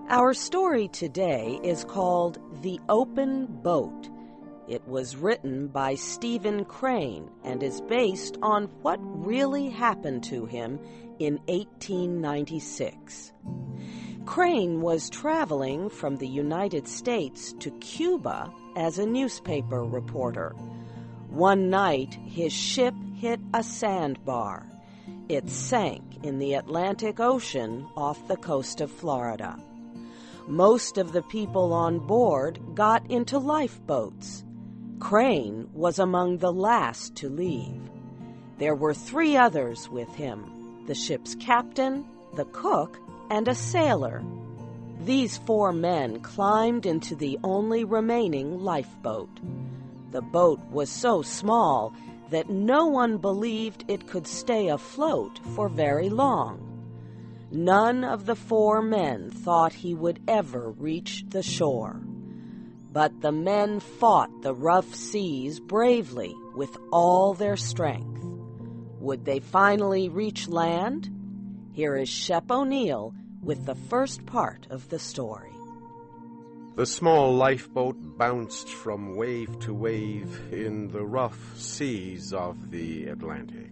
Our story today is called The Open Boat. It was written by Stephen Crane and is based on what really happened to him in 1896. Crane was traveling from the United States to Cuba as a newspaper reporter. One night, his ship hit a sandbar. It sank in the Atlantic Ocean off the coast of Florida. Most of the people on board got into lifeboats. Crane was among the last to leave. There were 3 others with him: the ship's captain, the cook, and a sailor. These 4 men climbed into the only remaining lifeboat. The boat was so small that no one believed it could stay afloat for very long. None of the 4 men thought he would ever reach the shore. But the men fought the rough seas bravely with all their strength. Would they finally reach land? Here is Shep O'Neill with the first part of the story. The small lifeboat bounced from wave to wave in the rough seas of the Atlantic.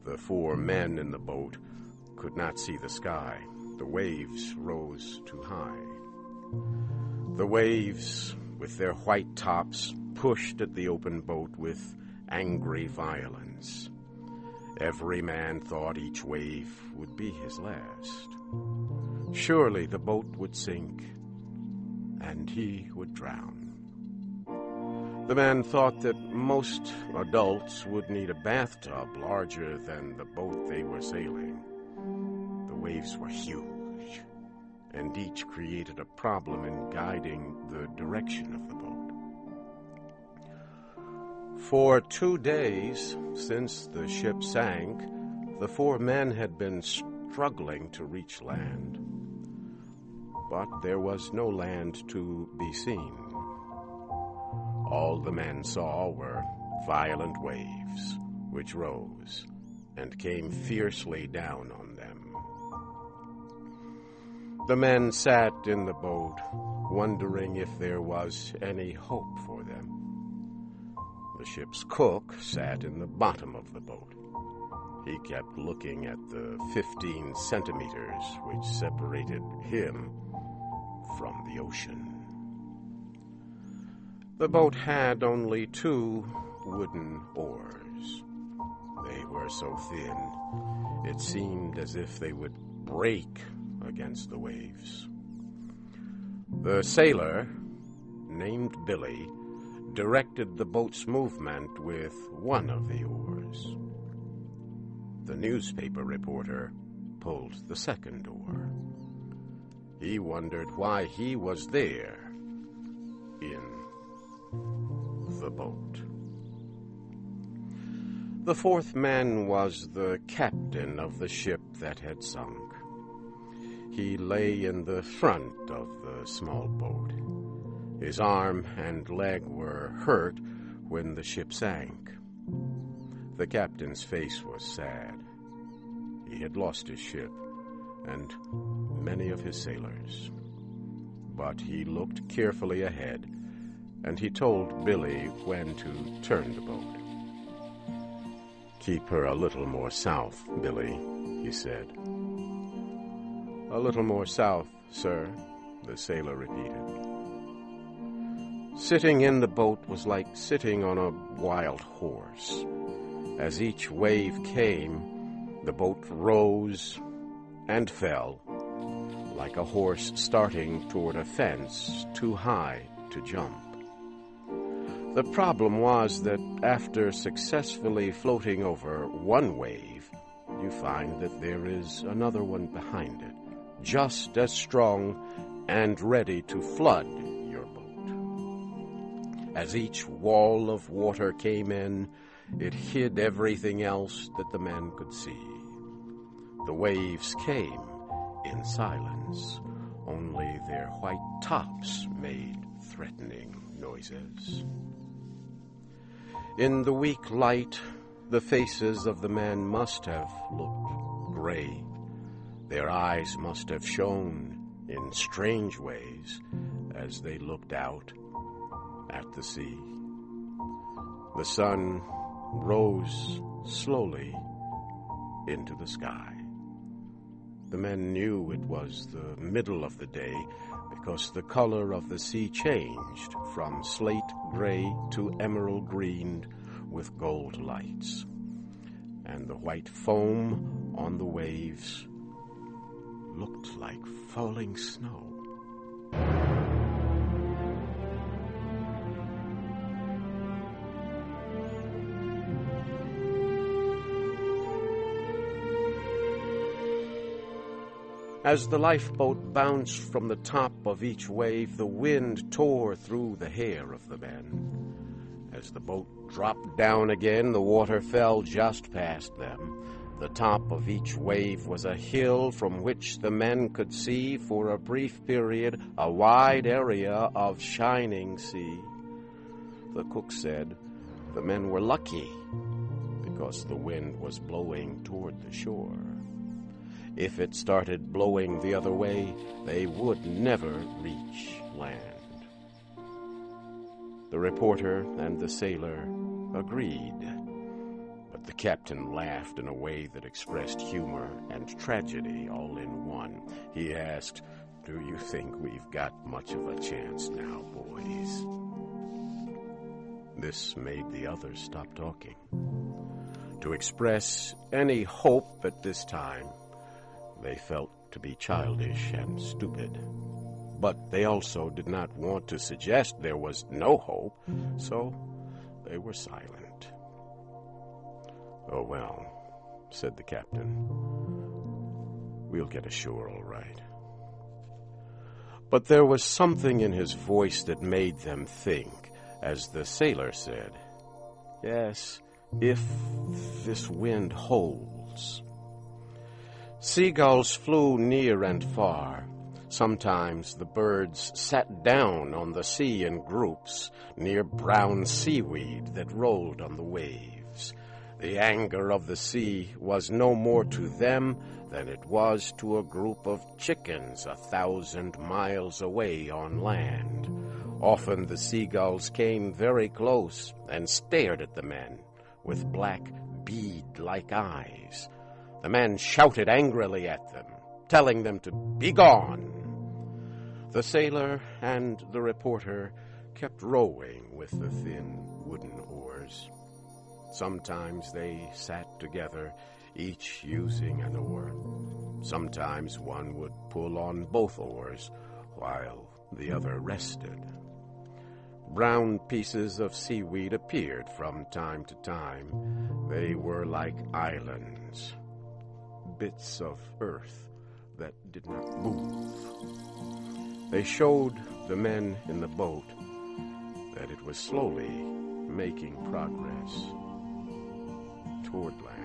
The 4 men in the boat could not see the sky. The waves rose too high. The waves, with their white tops, pushed at the open boat with angry violence. Every man thought each wave would be his last. Surely the boat would sink, and he would drown. The man thought that most adults would need a bathtub larger than the boat they were sailing. The waves were huge, and each created a problem in guiding the direction of the boat. For 2 days, since the ship sank, the 4 men had been struggling to reach land. But there was no land to be seen. All the men saw were violent waves, which rose and came fiercely down on them. The men sat in the boat, wondering if there was any hope for them. The ship's cook sat in the bottom of the boat. He kept looking at the 15 centimeters which separated him from the ocean. The boat had only 2 wooden oars. They were so thin, it seemed as if they would break against the waves. The sailor, named Billy, directed the boat's movement with one of the oars. The newspaper reporter pulled the second oar. He wondered why he was there in the boat. The 4th man was the captain of the ship that had sunk. He lay in the front of the small boat. His arm and leg were hurt when the ship sank. The captain's face was sad. He had lost his ship and many of his sailors. But he looked carefully ahead, and he told Billy when to turn the boat. "Keep her a little more south, Billy," he said. "A little more south, sir," the sailor repeated. Sitting in the boat was like sitting on a wild horse. As each wave came, the boat rose and fell, like a horse starting toward a fence too high to jump. The problem was that after successfully floating over one wave, you find that there is another one behind it, just as strong and ready to flood your boat. As each wall of water came in, it hid everything else that the men could see. The waves came in silence. Only their white tops made threatening noises. In the weak light, the faces of the men must have looked gray. Their eyes must have shone in strange ways as they looked out at the sea. The sun rose slowly into the sky. The men knew it was the middle of the day because the color of the sea changed from slate gray to emerald green with gold lights, and the white foam on the waves looked like falling snow. As the lifeboat bounced from the top of each wave, the wind tore through the hair of the men. As the boat dropped down again, the water fell just past them. The top of each wave was a hill from which the men could see, for a brief period, a wide area of shining sea. The cook said the men were lucky because the wind was blowing toward the shore. If it started blowing the other way, they would never reach land. The reporter and the sailor agreed, but the captain laughed in a way that expressed humor and tragedy all in one. He asked, "Do you think we've got much of a chance now, boys?" This made the others stop talking. To express any hope at this time, they felt to be childish and stupid. But they also did not want to suggest there was no hope, so they were silent. "Oh, well," said the captain. "We'll get ashore all right." But there was something in his voice that made them think, as the sailor said, "Yes, if this wind holds." Seagulls flew near and far. Sometimes the birds sat down on the sea in groups near brown seaweed that rolled on the waves. The anger of the sea was no more to them than it was to a group of chickens 1,000 miles away on land. Often the seagulls came very close and stared at the men with black bead-like eyes. The men shouted angrily at them, telling them to be gone. The sailor and the reporter kept rowing with the thin wooden oars. Sometimes they sat together, each using an oar. Sometimes one would pull on both oars, while the other rested. Brown pieces of seaweed appeared from time to time. They were like islands, bits of earth that did not move. They showed the men in the boat that it was slowly making progress toward land.